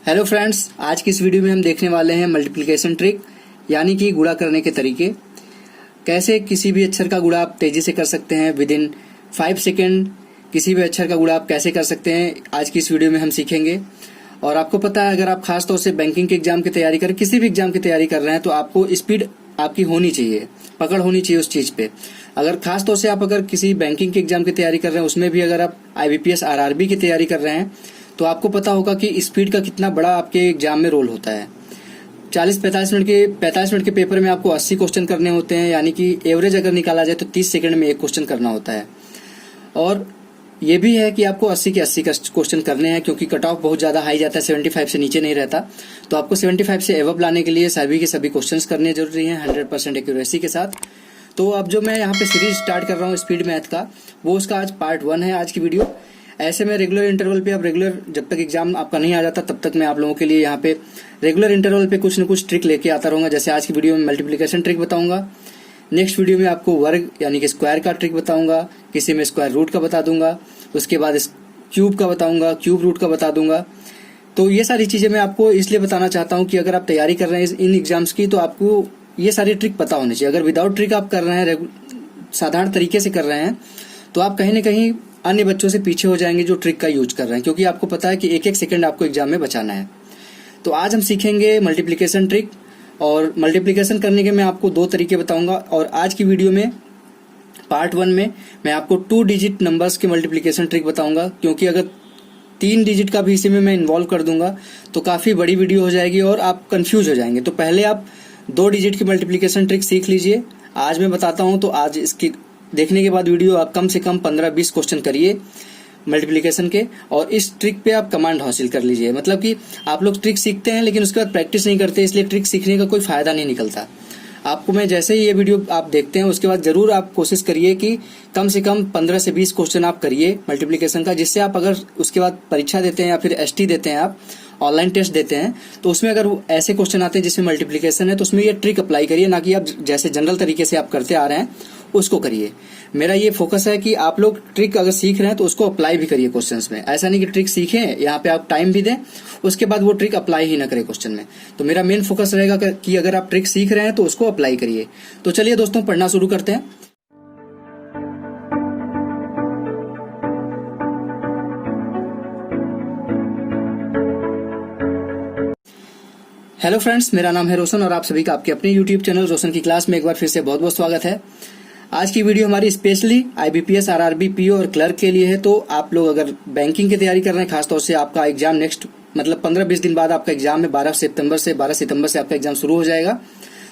Hello friends, आज की इस वीडियो में हम देखने वाले हैं मल्टीप्लिकेशन ट्रिक यानी कि गुणा करने के तरीके। कैसे किसी भी अक्षर का गुणा आप तेजी से कर सकते हैं विद इन 5 सेकेंड। किसी भी अक्षर का गुणा आप कैसे कर सकते हैं आज की इस वीडियो में हम सीखेंगे। और आपको पता है, अगर आप खास तौर से बैंकिंग के एग्जाम की तैयारी करें, किसी भी एग्जाम की तैयारी कर रहे हैं, तो आपको स्पीड आपकी होनी चाहिए, पकड़ होनी चाहिए उस चीज पे। अगर खास तौर से आप अगर किसी बैंकिंग के एग्जाम की तैयारी कर रहे हैं, उसमें भी अगर आप IBPS RRB की तैयारी कर रहे हैं, तो आपको पता होगा कि स्पीड का कितना बड़ा आपके एग्जाम में रोल होता है। 45 मिनट के पेपर में आपको 80 क्वेश्चन करने होते हैं, यानी कि एवरेज अगर निकाला जाए तो 30 सेकंड में एक क्वेश्चन करना होता है। और ये भी है कि आपको 80 के 80 क्वेश्चन करने हैं, क्योंकि कट ऑफ बहुत ज्यादा हाई जाता है, 75 से नीचे नहीं रहता। तो आपको 75 से एवब लाने के लिए सभी के सभी क्वेश्चंस करने जरूरी हैं 100% एक्यूरेसी के साथ। तो अब जो मैं यहाँ पे सीरीज स्टार्ट कर रहा हूँ स्पीड मैथ का, वो उसका आज पार्ट 1 है आज की वीडियो। ऐसे में रेगुलर इंटरवल पे, अब रेगुलर जब तक एग्जाम आपका नहीं आ जाता तब तक मैं आप लोगों के लिए यहाँ पे रेगुलर इंटरवल पे कुछ न कुछ ट्रिक लेके आता रहूंगा। जैसे आज की वीडियो में मल्टीप्लिकेशन ट्रिक बताऊंगा, नेक्स्ट वीडियो में आपको वर्ग यानी कि स्क्वायर का ट्रिक बताऊंगा, किसी में स्क्वायर रूट का बता दूंगा, उसके बाद क्यूब का बताऊंगा, क्यूब रूट का बता दूंगा। तो ये सारी चीजें मैं आपको इसलिए बताना चाहता हूँ कि अगर आप तैयारी कर रहे हैं इन एग्जाम्स की, तो आपको ये सारी ट्रिक पता होनी चाहिए। अगर विदाउट ट्रिक आप कर रहे हैं, साधारण तरीके से कर रहे हैं, तो आप कहीं न कहीं अन्य बच्चों से पीछे हो जाएंगे जो ट्रिक का यूज कर रहे हैं, क्योंकि आपको पता है कि एक एक सेकंड आपको एग्जाम में बचाना है। तो आज हम सीखेंगे मल्टीप्लिकेशन ट्रिक, और मल्टीप्लिकेशन करने के मैं आपको 2 तरीके बताऊंगा। और आज की वीडियो में पार्ट 1 में मैं आपको 2 डिजिट नंबर्स के मल्टीप्लिकेशन ट्रिक बताऊंगा, क्योंकि अगर 3 डिजिट का भी इसी में मैं इन्वॉल्व कर दूंगा तो काफी बड़ी वीडियो हो जाएगी और आप कंफ्यूज हो जाएंगे। तो पहले आप 2 डिजिट की मल्टीप्लिकेशन ट्रिक सीख लीजिए, आज मैं बताता हूं। तो आज इसकी देखने के बाद वीडियो आप कम से कम 15-20 क्वेश्चन करिए मल्टीप्लिकेशन के, और इस ट्रिक पे आप कमांड हासिल कर लीजिए। मतलब कि आप लोग ट्रिक सीखते हैं लेकिन उसके बाद प्रैक्टिस नहीं करते, इसलिए ट्रिक सीखने का कोई फायदा नहीं निकलता। आपको मैं जैसे ही ये वीडियो आप देखते हैं उसके बाद जरूर आप कोशिश करिए कि कम से कम 15 से 20 क्वेश्चन आप करिए मल्टीप्लिकेशन का, जिससे आप अगर उसके बाद परीक्षा देते हैं या फिर ST देते हैं, आप ऑनलाइन टेस्ट देते हैं, तो उसमें अगर ऐसे क्वेश्चन आते हैं जिसमें मल्टीप्लिकेशन है, तो उसमें ये ट्रिक अप्लाई करिए, ना कि आप जैसे जनरल तरीके से आप करते आ रहे हैं उसको करिए। मेरा ये फोकस है कि आप लोग ट्रिक अगर सीख रहे हैं तो उसको अप्लाई भी करिए क्वेश्चंस में। ऐसा नहीं कि ट्रिक सीखें, यहाँ पे आप टाइम भी दें, उसके बाद वो ट्रिक अप्लाई ही ना करें क्वेश्चन में। तो मेरा मेन फोकस रहेगा कि अगर आप ट्रिक सीख रहे हैं तो उसको अप्लाई करिए। तो चलिए दोस्तों, पढ़ना शुरू करते हैं। हेलो फ्रेंड्स, मेरा नाम है रोशन और आप सभी का आपके अपने YouTube चैनल रोशन की क्लास में एक बार फिर से बहुत बहुत स्वागत है। आज की वीडियो हमारी स्पेशली IBPS RRB PO और क्लर्क के लिए है। तो आप लोग अगर बैंकिंग की तैयारी कर रहे हैं, खासतौर से आपका एग्जाम नेक्स्ट मतलब 15-20 दिन बाद आपका एग्जाम है, 12 सितंबर से आपका एग्जाम शुरू हो जाएगा।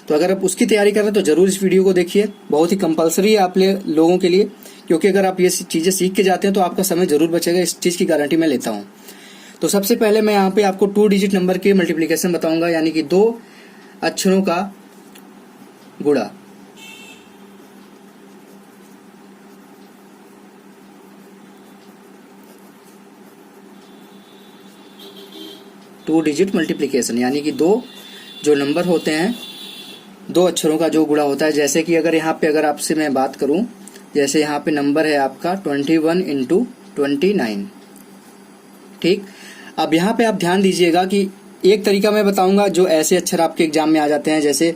तो अगर आप उसकी तैयारी कर रहे हैं तो जरूर इस वीडियो को देखिए, बहुत ही कंपलसरी है आप लोगों के लिए, क्योंकि अगर आप ये चीजें सीख के जाते हैं तो आपका समय जरूर बचेगा, इस चीज की गारंटी मैं लेता हूँ। तो सबसे पहले मैं यहाँ पे आपको 2 डिजिट नंबर के मल्टीप्लिकेशन बताऊंगा, यानी कि 2 अक्षरों का गुणा। टू डिजिट मल्टीप्लिकेशन यानी कि 2 जो नंबर होते हैं, 2 अक्षरों का जो गुणा होता है। जैसे कि अगर यहाँ पे अगर आपसे मैं बात करूं, जैसे यहाँ पे नंबर है आपका 21 × 29, ठीक। अब यहाँ पे आप ध्यान दीजिएगा कि एक तरीका मैं बताऊंगा जो ऐसे अक्षर आपके एग्जाम में आ जाते हैं, जैसे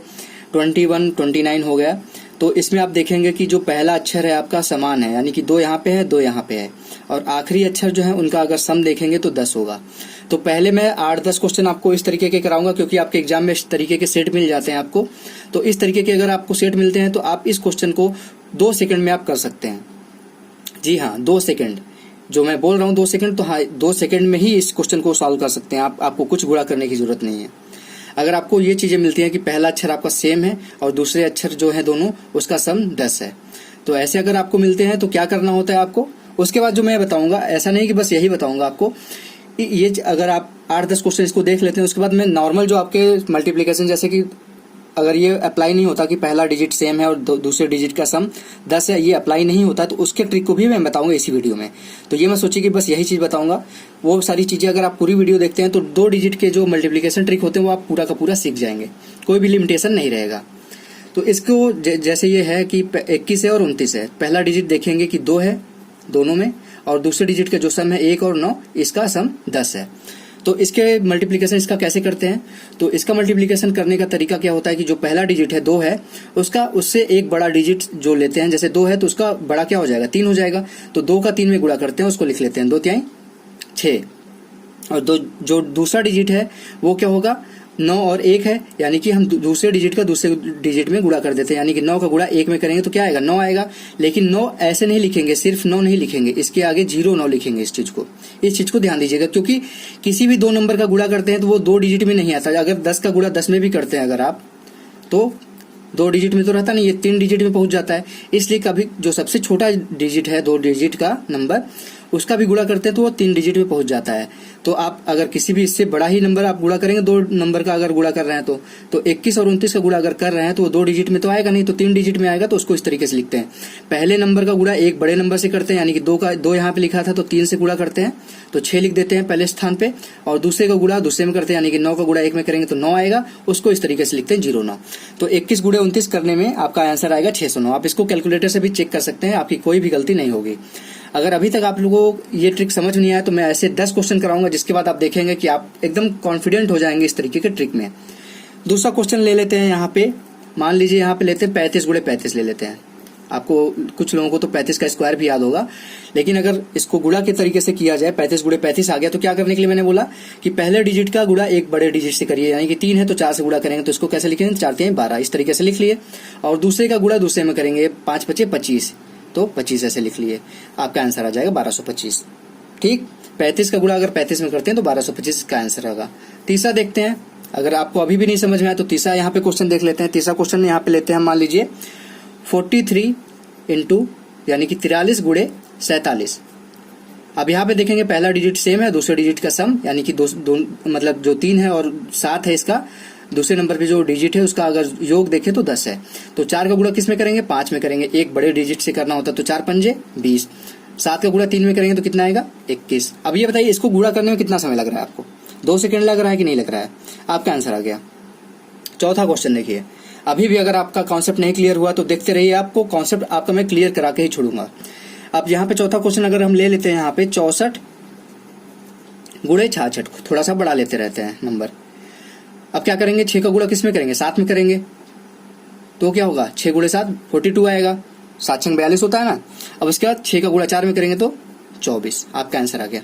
21, 29 हो गया, तो इसमें आप देखेंगे कि जो पहला अक्षर है आपका समान है, यानी कि 2 यहाँ पे है, 2 यहाँ पे है, और आखिरी अक्षर जो है उनका अगर सम देखेंगे तो 10 होगा। तो पहले मैं 8-10 क्वेश्चन आपको इस तरीके के कराऊंगा, क्योंकि आपके एग्जाम में इस तरीके के सेट मिल जाते हैं आपको। तो इस तरीके के अगर आपको सेट मिलते हैं तो आप इस क्वेश्चन को 2 सेकंड में आप कर सकते हैं। जी हाँ, 2 सेकंड जो मैं बोल रहा हूँ, 2 सेकंड, तो हाँ 2 सेकंड में ही इस क्वेश्चन को सॉल्व कर सकते हैं। आपको कुछ गुणा करने की जरूरत नहीं है। अगर आपको ये चीजें मिलती हैं कि पहला अक्षर आपका सेम है और दूसरे अक्षर जो है दोनों, उसका सम 10 है, तो ऐसे अगर आपको मिलते हैं तो क्या करना होता है आपको। उसके बाद जो मैं बताऊंगा, ऐसा नहीं कि बस यही बताऊंगा आपको, ये अगर आप 8-10 क्वेश्चन इसको देख लेते हैं, उसके बाद मैं नॉर्मल जो आपके मल्टीप्लिकेशन, जैसे कि अगर ये अप्लाई नहीं होता कि पहला डिजिट सेम है और दूसरे डिजिट का सम 10 है, ये अप्लाई नहीं होता, तो उसके ट्रिक को भी मैं बताऊंगा इसी वीडियो में। तो ये मैं सोची कि बस यही चीज बताऊंगा। वो सारी चीजें अगर आप पूरी वीडियो देखते हैं तो 2 डिजिट के जो मल्टीप्लिकेशन ट्रिक होते हैं वो आप पूरा का पूरा सीख जाएंगे, कोई भी लिमिटेशन नहीं रहेगा। तो इसको जैसे ये है कि 21 है और 29 है, पहला डिजिट देखेंगे कि 2 है दोनों में, और दूसरे डिजिट का जो सम है 1 और 9, इसका सम 10 है। तो इसके मल्टीप्लिकेशन इसका कैसे करते हैं? तो इसका मल्टीप्लिकेशन करने का तरीका क्या होता है कि जो पहला डिजिट है 2 है, उसका उससे एक बड़ा डिजिट जो लेते हैं, जैसे 2 है तो उसका बड़ा क्या हो जाएगा? 3 हो जाएगा। तो 2 का 3 में गुणा करते हैं, उसको लिख लेते हैं 2 तिहाई 6। और जो दूसरा डिजिट है वो क्या होगा? 9 और 1 है, यानी कि हम दूसरे डिजिट का दूसरे डिजिट में गुणा कर देते हैं, यानी कि 9 का गुणा 1 में करेंगे तो क्या आएगा? 9 आएगा। लेकिन 9 ऐसे नहीं लिखेंगे, सिर्फ 9 नहीं लिखेंगे, इसके आगे 0 लिखेंगे। इस चीज को ध्यान दीजिएगा, क्योंकि किसी भी 2 नंबर का गुणा करते हैं तो वो 2 डिजिट में नहीं आता। अगर 10 का गुणा 10 में भी करते हैं अगर आप, तो 2 डिजिट में तो रहता नहीं, ये 3 डिजिट में पहुंच जाता है। इसलिए कभी जो सबसे छोटा डिजिट है 2 डिजिट का नंबर, उसका भी गुणा करते हैं तो वो 3 डिजिट में पहुंच जाता है। तो आप अगर किसी भी इससे बड़ा ही नंबर आप गुणा करेंगे, 2 नंबर का अगर गुणा कर रहे हैं तो 21 और 29 का गुणा अगर कर रहे हैं तो वो 2 डिजिट में तो आएगा नहीं, तो 3 डिजिट में आएगा। तो उसको इस तरीके से लिखते हैं, पहले नंबर का गुणा एक बड़े नंबर से करते हैं, यानी कि 2 यहाँ पे लिखा था तो 3 से गुणा करते हैं तो 6 लिख देते हैं पहले स्थान पे, और दूसरे का गुणा दूसरे में करते हैं, यानी कि 9 का गुणा 1 में करेंगे तो 9 आएगा, उसको इस तरीके से लिखते हैं 09। तो 21 गुणे 29 करने में आपका आंसर आएगा 609। आप इसको कैलकुलेटर से भी चेक कर सकते हैं, आपकी कोई भी गलती नहीं होगी। अगर अभी तक आप लोगों को ये ट्रिक समझ नहीं आया तो मैं ऐसे 10 क्वेश्चन कराऊंगा, जिसके बाद आप देखेंगे कि आप एकदम कॉन्फिडेंट हो जाएंगे इस तरीके के ट्रिक में। दूसरा क्वेश्चन ले लेते हैं यहाँ पे, मान लीजिए यहाँ पे लेते हैं 35 गुणे 35 ले लेते हैं। आपको कुछ लोगों को तो 35 का स्क्वायर भी याद होगा, लेकिन अगर इसको गुणा के तरीके से किया जाए, 35 गुणे 35 आ गया तो क्या करने के लिए मैंने बोला कि पहले डिजिट का गुणा एक बड़े डिजिट से करिए, यानी कि 3 है तो 4 से गुणा करेंगे तो इसको कैसे लिखेंगे? 4 तिहाई 12, इस तरीके से लिख लिए। और दूसरे का गुणा दूसरे में करेंगे, 5 पचे 25, तो 25 ऐसे लिख लिए, आपका आंसर आ जाएगा 1225। ठीक, 35 का गुणा अगर 35 में करते हैं तो 1225 का आंसर होगा। तीसरा देखते हैं, अगर आपको अभी भी नहीं समझ में आया तो तीसरा यहाँ पे क्वेश्चन देख लेते हैं। तीसरा क्वेश्चन यहाँ पे लेते हैं, मान लीजिए 43 इंटू यानी कि 43 गुणे 47। अब यहाँ पे देखेंगे पहला डिजिट सेम है, दूसरे डिजिट का सम, यानी कि दो मतलब जो 3 है और 7 है, इसका दूसरे नंबर पे जो डिजिट है उसका अगर योग देखें तो 10 है। तो 4 का गुणा किस में करेंगे? 5 में करेंगे, एक बड़े डिजिट से करना होता है तो 4 पंजे 20। 7 का गुणा 3 में करेंगे तो कितना आएगा? 21। अब ये बताइए इसको गुणा करने में कितना समय लग रहा है आपको? 2 सेकंड लग रहा है कि नहीं लग रहा है? आपका आंसर आ गया। चौथा क्वेश्चन देखिए, अभी भी अगर आपका कॉन्सेप्ट नहीं क्लियर हुआ तो देखते रहिए, आपको कॉन्सेप्ट आपका मैं क्लियर करा के ही छोड़ूंगा। अब यहाँ पे चौथा क्वेश्चन अगर हम ले लेते हैं, यहाँ पे 64 गुणे 66, थोड़ा सा बढ़ा लेते रहते हैं नंबर। अब क्या करेंगे? 6 का गुणा किस में करेंगे? 7 में करेंगे, तो क्या होगा? 6 गुणे 7 42 आएगा, 7 छंग 42 होता है ना। अब उसके बाद 6 का गुणा 4 में करेंगे तो 24, आपका आंसर आ गया।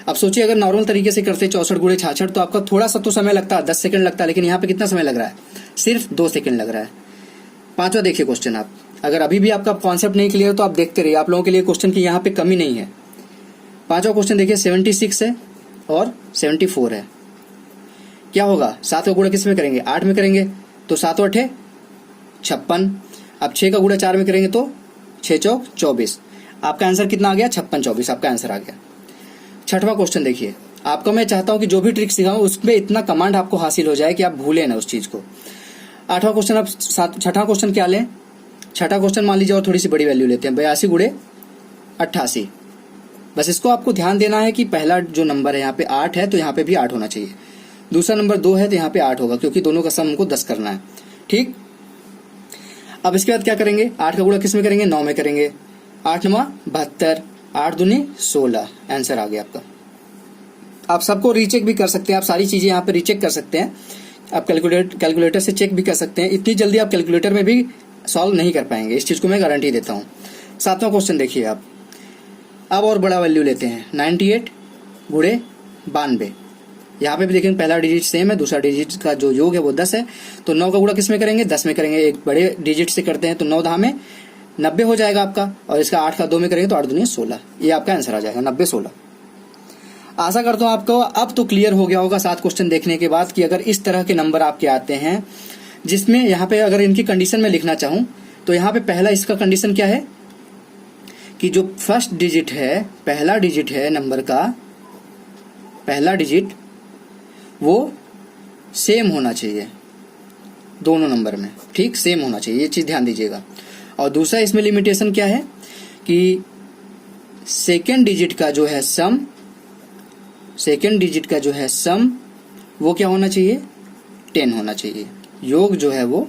अब सोचिए अगर नॉर्मल तरीके से करते 64 गुणे 66 तो आपका थोड़ा सा तो समय लगता है, 10 सेकंड लगता है, लेकिन यहाँ पे कितना समय लग रहा है? सिर्फ 2 सेकंड लग रहा है। पांचवा देखिए क्वेश्चन, आप अगर अभी भी आपका कॉन्सेप्ट नहीं क्लियर तो आप देखते रहिए, आप लोगों के लिए क्वेश्चन की यहाँ पे कमी नहीं है। पांचवा क्वेश्चन देखिए 76 है और 74 है, क्या होगा? 7 का गुणा किस में करेंगे? 8 में करेंगे, तो 7 8 56। अब 6 का गुणा 4 में करेंगे तो 6 चौक 24, आपका आंसर कितना आ गया? 56 24, आपका आंसर आ गया। छठवां क्वेश्चन देखिए, आपको मैं चाहता हूं कि जो भी ट्रिक सिखाऊं उसमें इतना कमांड आपको हासिल हो जाए कि आप भूलें ना उस चीज को। आठवां क्वेश्चन, अब छठा क्वेश्चन क्या लें? छठा क्वेश्चन मान लीजिए और थोड़ी सी बड़ी वैल्यू लेते हैं, 82 गुणे 88। बस इसको आपको ध्यान देना है कि पहला जो नंबर है यहाँ पे 8 है तो यहाँ पे भी 8 होना चाहिए, दूसरा नंबर 2 है तो यहाँ पे 8 होगा, क्योंकि दोनों का सम हमको 10 करना है। ठीक, अब इसके बाद क्या करेंगे? 8 का गुणा किस में करेंगे? 9 में करेंगे, 8 9 72, 8 दूनी 16, आंसर आ गया आपका। आप सबको रीचेक भी कर सकते हैं, आप सारी चीजें यहाँ पे रीचेक कर सकते हैं, आप कैलकुलेटर से चेक भी कर सकते हैं। इतनी जल्दी आप कैलकुलेटर में भी सॉल्व नहीं कर पाएंगे, इस चीज को मैं गारंटी देता हूँ। सातवां क्वेश्चन देखिए आप, अब और बड़ा वैल्यू लेते हैं, 98 गुणे 92। यहाँ पे भी देखेंगे पहला डिजिट सेम है, दूसरा डिजिट का जो योग है वो 10 है, तो 9 का गुणा किस में करेंगे? 10 में करेंगे, एक बड़े डिजिट से करते हैं तो 9 10 में 90 हो जाएगा आपका, और इसका 8 का 2 में करेंगे तो 8 दूनी 16, ये आपका आंसर आ जाएगा 90 16। आशा करता हूं आपको अब तो क्लियर हो गया होगा 7 क्वेश्चन देखने के बाद कि अगर इस तरह के नंबर आपके आते हैं, जिसमें यहाँ पे अगर इनकी कंडीशन में लिखना चाहूं तो यहाँ पे पहला इसका कंडीशन क्या है कि जो फर्स्ट डिजिट है, पहला डिजिट है नंबर का, पहला डिजिट वो सेम होना चाहिए दोनों नंबर में। ठीक, सेम होना चाहिए, ये चीज ध्यान दीजिएगा। और दूसरा इसमें लिमिटेशन क्या है कि सेकेंड डिजिट का जो है सम, सेकेंड डिजिट का जो है सम वो क्या होना चाहिए? 10 होना चाहिए, योग जो है वो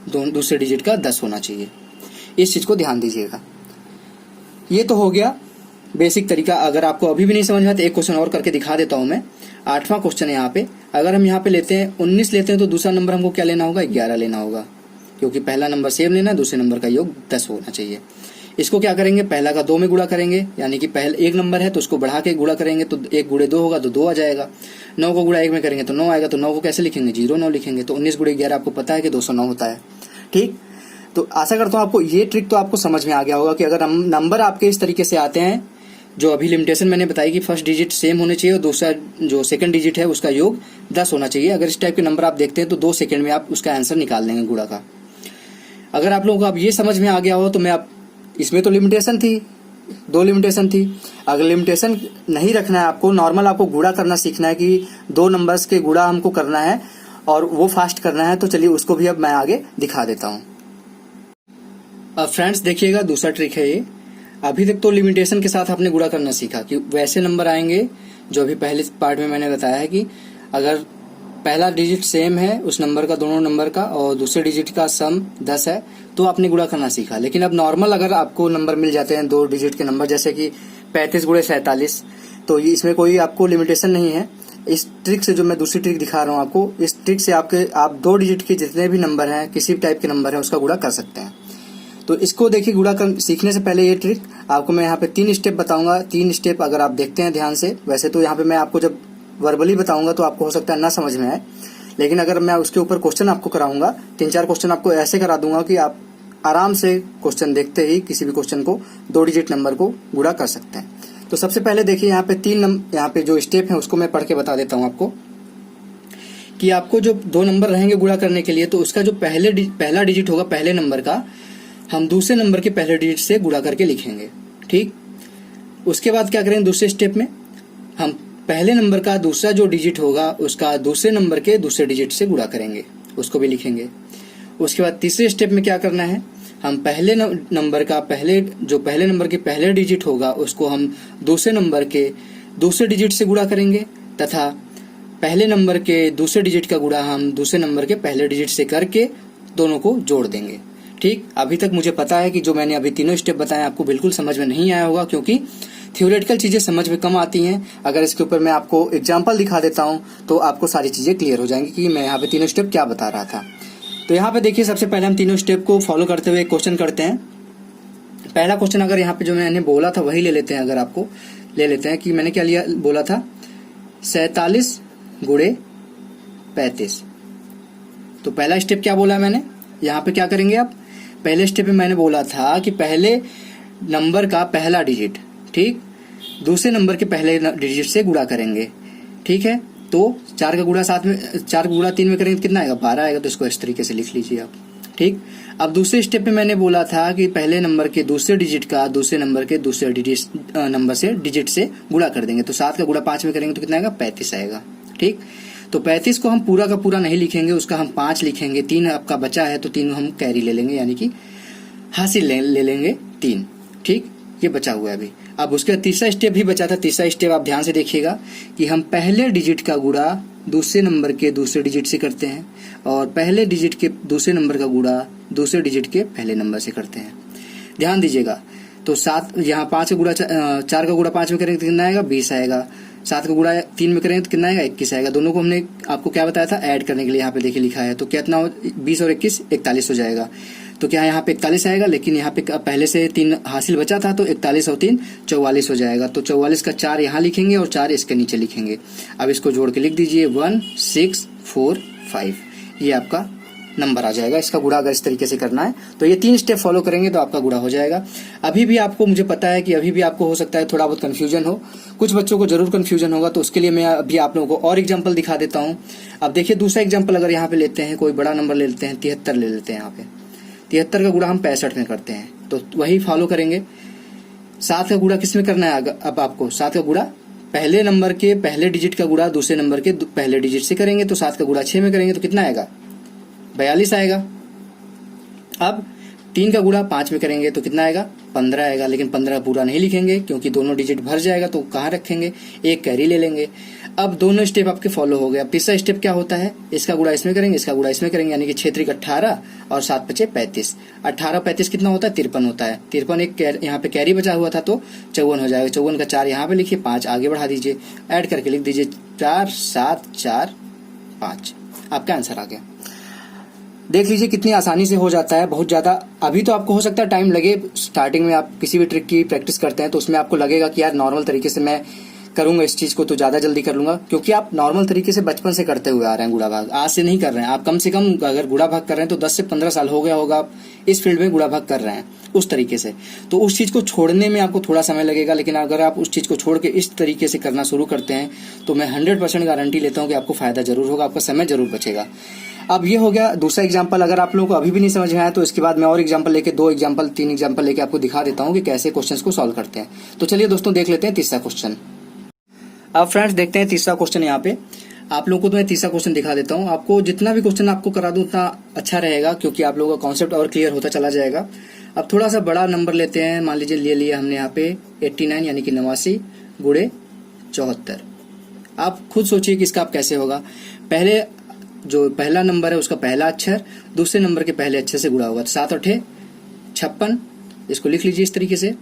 दूसरे डिजिट का 10 होना चाहिए, इस चीज को ध्यान दीजिएगा। ये तो हो गया बेसिक तरीका। अगर आपको अभी भी नहीं समझ में आता, एक क्वेश्चन और करके दिखा देता हूं मैं। 8वां क्वेश्चन है यहाँ पे। अगर हम यहाँ पे लेते हैं 19 लेते हैं तो दूसरा नंबर हमको क्या लेना होगा, 11 लेना होगा, क्योंकि पहला नंबर सेम लेना, दूसरे नंबर का योग 10 होना चाहिए। इसको क्या करेंगे, पहला का 2 में गुणा करेंगे, यानी कि पहले एक नंबर है तो उसको बढ़ा के गुणा करेंगे, तो 1 गुणे 2 होगा तो 2 आ जाएगा। 9 को गुणा 1 में करेंगे तो 9 आएगा, तो 9 को कैसे लिखेंगे, 0-9 लिखेंगे। तो 19 गुणे 11 आपको पता है कि 209 होता है। ठीक, तो आशा करता हूँ आपको ये ट्रिक तो आपको समझ में आ गया होगा कि अगर नंबर आपके इस तरीके से आते हैं, जो अभी लिमिटेशन मैंने बताई कि फर्स्ट डिजिट सेम होने चाहिए और दूसरा जो सेकंड डिजिट है उसका योग 10 होना चाहिए। अगर इस टाइप के नंबर आप देखते हैं तो 2 सेकंड में आप उसका आंसर निकाल लेंगे गुणा का। अगर आप लोगों को अब ये समझ में आ गया हो तो मैं आप इसमें तो लिमिटेशन थी, 2 लिमिटेशन थी। अगर लिमिटेशन नहीं रखना है आपको, नॉर्मल आपको गुणा करना सीखना है कि 2 नंबर्स के गुणा हमको करना है और वो फास्ट करना है, तो चलिए उसको भी अब मैं आगे दिखा देता हूँ। अब फ्रेंड्स देखिएगा, दूसरा ट्रिक है ये। अभी तक तो लिमिटेशन के साथ आपने गुणा करना सीखा कि वैसे नंबर आएंगे जो अभी पहले पार्ट में मैंने बताया है कि अगर पहला डिजिट सेम है उस नंबर का, दोनों नंबर का, और दूसरे डिजिट का सम 10 है तो आपने गुणा करना सीखा। लेकिन अब नॉर्मल अगर आपको नंबर मिल जाते हैं 2 डिजिट के नंबर, जैसे कि 35 गुणे 47, तो ये इसमें कोई आपको लिमिटेशन नहीं है। इस ट्रिक से, जो मैं दूसरी ट्रिक दिखा रहा हूँ आपको, इस ट्रिक से आप 2 डिजिट के जितने भी नंबर हैं, किसी भी टाइप के नंबर है, उसका गुणा कर सकते हैं। तो इसको देखिए, गुणा सीखने से पहले ये ट्रिक आपको मैं यहाँ पे 3 स्टेप बताऊंगा। 3 स्टेप अगर आप देखते हैं ध्यान से, वैसे तो यहाँ पे मैं आपको जब वर्बली बताऊंगा तो आपको हो सकता है ना समझ में आए, लेकिन अगर मैं उसके ऊपर क्वेश्चन आपको कराऊंगा, 3-4 क्वेश्चन आपको ऐसे करा दूंगा कि आप आराम से क्वेश्चन देखते ही किसी भी क्वेश्चन को 2 डिजिट नंबर को गुणा कर सकते हैं। तो सबसे पहले देखिए यहाँ पे 3 यहाँ पे जो स्टेप है उसको मैं पढ़ के बता देता हूँ आपको कि आपको जो 2 नंबर रहेंगे गुणा करने के लिए, तो उसका जो पहला डिजिट होगा पहले नंबर का, हम दूसरे नंबर के पहले डिजिट से गुणा करके लिखेंगे। ठीक, उसके बाद क्या करेंगे, दूसरे स्टेप में हम पहले नंबर का दूसरा जो डिजिट होगा उसका दूसरे नंबर के दूसरे डिजिट से गुणा करेंगे, उसको भी लिखेंगे। उसके बाद तीसरे स्टेप में क्या करना है, हम पहले नंबर का पहले नंबर के पहले डिजिट होगा उसको हम दूसरे नंबर के दूसरे डिजिट से गुणा करेंगे, तथा पहले नंबर के दूसरे डिजिट का गुणा हम दूसरे नंबर के पहले डिजिट से करके दोनों को जोड़ देंगे। ठीक, अभी तक मुझे पता है कि जो मैंने अभी तीनों स्टेप बताए आपको बिल्कुल समझ में नहीं आया होगा, क्योंकि थ्योरेटिकल चीजें समझ में कम आती हैं। अगर इसके ऊपर मैं आपको एग्जांपल दिखा देता हूं तो आपको सारी चीजें क्लियर हो जाएंगी कि मैं यहाँ पे तीनों स्टेप क्या बता रहा था। तो यहाँ पे देखिए, सबसे पहले हम तीनों स्टेप को फॉलो करते हुए क्वेश्चन करते हैं। पहला क्वेश्चन अगर यहाँ पे जो मैंने बोला था वही ले लेते हैं। अगर आपको ले लेते हैं कि मैंने क्या बोला था, 47 गुणे 35। तो पहला स्टेप क्या बोला मैंने, यहाँ पे क्या करेंगे आप, पहले स्टेप में मैंने बोला था कि पहले नंबर का पहला डिजिट, ठीक, दूसरे नंबर के पहले डिजिट से गुणा करेंगे। ठीक है, तो 4 का गुणा 7 में, 4 का गुणा 3 में करेंगे तो कितना आएगा, 12 आएगा। तो इसको इस तरीके से लिख लीजिए आप। ठीक, अब दूसरे स्टेप में मैंने बोला था कि पहले नंबर के दूसरे डिजिट का दूसरे नंबर के दूसरे डिजिट से गुणा कर देंगे। तो 7 का गुणा 5 में करेंगे तो कितना आएगा, 35 आएगा। ठीक, तो 35 को हम पूरा का पूरा नहीं लिखेंगे, उसका हम 5 लिखेंगे। 3 आपका बचा है तो 3 हम कैरी ले लेंगे, यानी कि हासिल ले लेंगे 3। ठीक, ये बचा हुआ है अभी। अब उसके बाद तीसरा स्टेप भी बचा था। तीसरा स्टेप आप ध्यान से देखिएगा कि हम पहले डिजिट का गुणा दूसरे नंबर के दूसरे डिजिट से करते हैं और पहले डिजिट के दूसरे नंबर का गुणा दूसरे डिजिट के पहले नंबर से करते हैं। ध्यान दीजिएगा। तो 7 यहाँ 5 का गुणा 4 का गुणा 5 में करेंगे तो कितना आएगा, 20 आएगा। 7 का गुणा 3 में करेंगे तो कितना आएगा, 21 आएगा। दोनों को हमने आपको क्या बताया था, ऐड करने के लिए यहाँ पे देखिए लिखा है। तो कितना हो, 20 और 21 41 हो जाएगा। तो क्या यहाँ पे 41 आएगा, लेकिन यहाँ पे पहले से 3 हासिल बचा था तो 41 और 3 44 हो जाएगा। तो 44 का 4 यहाँ लिखेंगे और 4 इसके नीचे लिखेंगे। अब इसको जोड़ के लिख दीजिए 1645, ये आपका नंबर आ जाएगा। इसका गुणा अगर इस तरीके से करना है तो ये 3 स्टेप फॉलो करेंगे तो आपका गुणा हो जाएगा। अभी भी आपको, मुझे पता है कि अभी भी आपको हो सकता है थोड़ा बहुत कंफ्यूजन हो, कुछ बच्चों को जरूर कंफ्यूजन होगा, तो उसके लिए मैं अभी आप लोगों को और एग्जांपल दिखा देता हूँ। अब देखिए दूसरा एग्जांपल अगर यहाँ पे लेते हैं, कोई बड़ा नंबर ले लेते हैं, 73 ले लेते हैं। यहाँ पे 73 का गुणा हम 65 में करते हैं, तो वही फॉलो करेंगे। 7 का गुणा किस में करना है, अब आपको 7 का गुणा पहले नंबर के पहले डिजिट का गुणा दूसरे नंबर के पहले डिजिट से करेंगे। तो 7 का गुणा 6 में करेंगे तो कितना आएगा, 42 आएगा। अब 3 का गुणा 5 में करेंगे तो कितना आएगा, 15 आएगा। लेकिन 15 पूरा नहीं लिखेंगे क्योंकि दोनों डिजिट भर जाएगा, तो कहाँ रखेंगे, एक कैरी ले लेंगे। अब दोनों स्टेप आपके फॉलो हो गए। अब तीसरा स्टेप क्या होता है, इसका गुणा इसमें करेंगे, इसका गुणा इसमें करेंगे, यानी कि 6 त्रिक 18 और 7 पचे 35। 18 35 कितना होता है, 53 होता है। 53 एक यहाँ पे कैरी बचा हुआ था तो 54 हो जाएगा। 54 का 4 यहाँ पे लिखिए, 5 आगे बढ़ा दीजिए, ऐड करके लिख दीजिए 4 7 4 5। आपका आंसर आ गया। देख लीजिए कितनी आसानी से हो जाता है, बहुत ज्यादा। अभी तो आपको हो सकता है टाइम लगे, स्टार्टिंग में आप किसी भी ट्रिक की प्रैक्टिस करते हैं तो उसमें आपको लगेगा कि यार नॉर्मल तरीके से मैं करूंगा इस चीज को तो ज्यादा जल्दी कर लूंगा, क्योंकि आप नॉर्मल तरीके से बचपन से करते हुए आ रहे हैं गुड़ा भाग, आज से नहीं कर रहे हैं आप। कम से कम अगर गुड़ा भाग कर रहे हैं तो 10 से 15 साल हो गया होगा आप इस फील्ड में गुड़ा भाग कर रहे हैं उस तरीके से। तो उस चीज को छोड़ने में आपको थोड़ा समय लगेगा, लेकिन अगर आप उस चीज को छोड़ के इस तरीके से करना शुरू करते हैं तो मैं 100% गारंटी लेता हूं कि आपको फायदा जरूर होगा, आपका समय जरूर बचेगा। अब ये हो गया दूसरा एग्जाम्पल। अगर आप लोगों को अभी भी नहीं समझ में आया तो इसके बाद मैं और एग्जाम्पल लेके 2 एग्जाम्पल 3 एग्जाम्पल लेके आपको दिखा देता हूँ कि कैसे क्वेश्चन को सॉल्व करते हैं। तो चलिए दोस्तों देख लेते हैं तीसरा क्वेश्चन। अब फ्रेंड्स देखते हैं तीसरा क्वेश्चन। यहाँ पे आप लोगों को तो मैं तीसरा क्वेश्चन दिखा देता हूँ। आपको जितना भी क्वेश्चन आपको करा दूं उतना अच्छा रहेगा, क्योंकि आप लोगों का कॉन्सेप्ट और क्लियर होता चला जाएगा। अब थोड़ा सा बड़ा नंबर लेते हैं, मान लीजिए ले लिया हमने यहाँ पे 89 यानी कि 89 गुणे 74। आप खुद सोचिए कि इसका आप कैसे होगा। पहले जो पहला नंबर है उसका पहला अक्षर दूसरे नंबर के पहले अक्षर से गुणा होगा, तो 7 8 56, इसको लिख लीजिए इस तरीके से।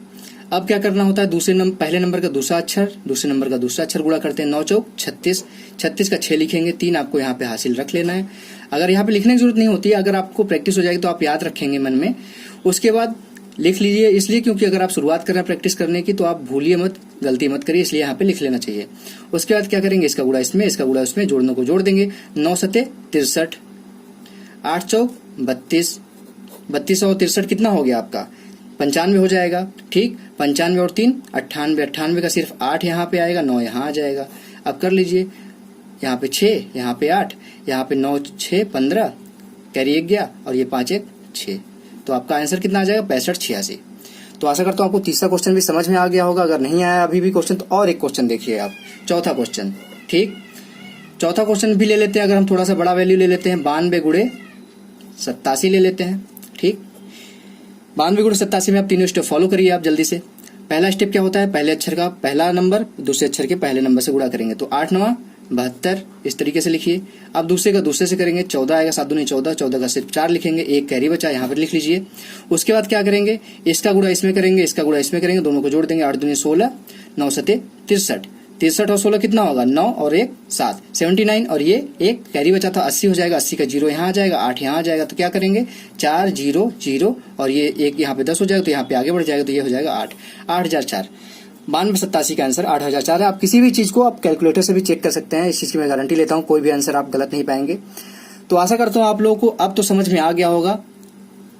अब क्या करना होता है, पहले नंबर का दूसरा अक्षर दूसरे नंबर का दूसरा अक्षर गुणा करते हैं। 9 चौक 36, 36 का 6 लिखेंगे, 3 आपको यहाँ पे हासिल रख लेना है। अगर यहाँ पे लिखने की जरूरत नहीं होती है, अगर आपको प्रैक्टिस हो जाएगी तो आप याद रखेंगे मन में। उसके बाद लिख लीजिए, इसलिए क्योंकि अगर आप शुरुआत कर रहे हैं प्रैक्टिस करने की तो आप भूलिए मत, गलती मत करिए, इसलिए यहाँ पे लिख लेना चाहिए। उसके बाद क्या करेंगे, इसका गुणा इसमें, इसका गुणा उसमें, जोड़ने को जोड़ देंगे। 9 सते 63, 8 चौक 32, 32 और 63 कितना हो गया आपका 95 हो जाएगा। ठीक, 95 और 3 98, 98 का सिर्फ 8 यहाँ पे आएगा, 9 यहाँ आ जाएगा। अब कर लीजिए, यहाँ पे 6, यहाँ पे 8, यहाँ पे 9 6 15, कैरी 1 गया और ये 5 1 6, तो आपका आंसर कितना आ जाएगा 65 86। तो आशा करता हूँ आपको तीसरा क्वेश्चन भी समझ में आ गया होगा। अगर नहीं आया अभी भी क्वेश्चन तो और एक क्वेश्चन देखिए आप, चौथा क्वेश्चन। ठीक, चौथा क्वेश्चन भी ले लेते हैं। अगर हम थोड़ा सा बड़ा वैल्यू ले लेते हैं, 92 गुणे 87 ले लेते हैं। ठीक, 92 गुणे 87 में आप तीनों स्टेप फॉलो करिए आप जल्दी से। पहला स्टेप क्या होता है, पहले अक्षर का पहला नंबर दूसरे अक्षर के पहले नंबर से गुणा करेंगे, तो 8 9 72 इस तरीके से लिखिए। अब दूसरे का दूसरे से करेंगे, 14 आएगा, 7 दूनी 14, 14 का सिर्फ 4 लिखेंगे, एक कैरी बचा यहाँ पर लिख लीजिए। उसके बाद क्या करेंगे, इसका गुणा इसमें करेंगे, इसका गुणा इसमें करेंगे, दोनों को जोड़ देंगे। 8 दूनी 16, 9 सते 63, 63 और 16 कितना होगा 9 और 1 7, 79 और ये एक कैरी बचा था 80 हो जाएगा। 80 का 0 यहाँ आ जाएगा, 8 यहाँ आ जाएगा, तो क्या करेंगे 4 0 0 और ये एक यहाँ पे 10 हो जाएगा, तो यहाँ पे आगे बढ़ जाएगा, तो ये हो जाएगा 8 8004। 92 87 का आंसर 8004 है। आप किसी भी चीज को आप कैलकुलेटर से भी चेक कर सकते हैं, इस चीज की मैं गारंटी लेता हूँ, कोई भी आंसर आप गलत नहीं पाएंगे। तो आशा करता हूँ आप लोगों को अब तो समझ में आ गया होगा।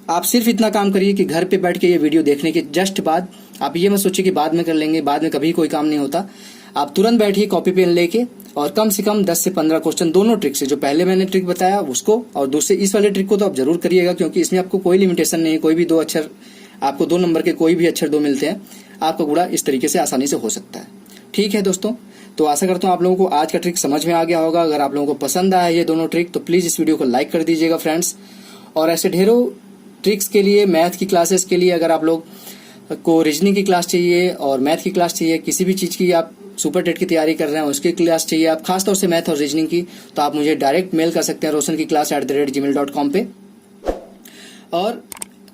आप सिर्फ इतना काम करिए कि घर पे बैठ के ये वीडियो देखने के जस्ट बाद आप ये मत सोचिए कि बाद में कर लेंगे, बाद में कभी कोई काम नहीं होता। आप तुरंत बैठिए कॉपी पेन लेके और कम से कम 10 से 15 क्वेश्चन दोनों ट्रिक से, जो पहले मैंने ट्रिक बताया उसको और दूसरे इस वाले ट्रिक को तो आप जरूर करिएगा, क्योंकि इसमें आपको कोई लिमिटेशन नहीं है। कोई भी 2 अक्षर आपको 2 नंबर के कोई भी अक्षर 2 मिलते हैं, आपका गुणा इस तरीके से आसानी से हो सकता है। ठीक है दोस्तों, तो आशा करता हूँ आप लोगों को आज का ट्रिक समझ में आ गया होगा। अगर आप लोगों को पसंद आया ये दोनों ट्रिक तो प्लीज इस वीडियो को लाइक कर दीजिएगा फ्रेंड्स। और ऐसे ढेरों ट्रिक्स के लिए, मैथ की क्लासेस के लिए, अगर आप लोग को रीजनिंग की क्लास चाहिए और मैथ की क्लास चाहिए, किसी भी चीज की आप सुपर टेट की तैयारी कर रहे हैं उसकी क्लास चाहिए, आप खासतौर से मैथ और रीजनिंग की, तो आप मुझे डायरेक्ट मेल कर सकते हैं roshankiclass@gmail.com पे। और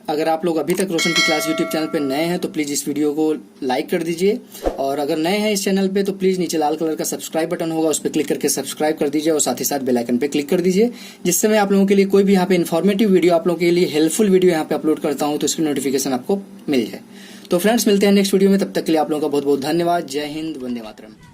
अगर आप लोग अभी तक रोशन की क्लास यूट्यूब चैनल पे नए हैं तो प्लीज इस वीडियो को लाइक कर दीजिए, और अगर नए हैं इस चैनल पे तो प्लीज नीचे लाल कलर का सब्सक्राइब बटन होगा, उस पर क्लिक करके सब्सक्राइब कर दीजिए और साथ ही साथ बेल आइकन पे क्लिक कर दीजिए, जिससे मैं आप लोगों के लिए कोई भी यहाँ पे इन्फॉर्मेटिव वीडियो, आप लोगों के लिए हेल्पफुल वीडियो यहाँ पे अपलोड करता हूँ तो इसकी नोटिफिकेशन आपको मिल जाए। तो फ्रेंड्स मिलते हैं नेक्स्ट वीडियो में, तब तक के लिए आप लोगों का बहुत बहुत धन्यवाद। जय हिंद, वंदे मातरम।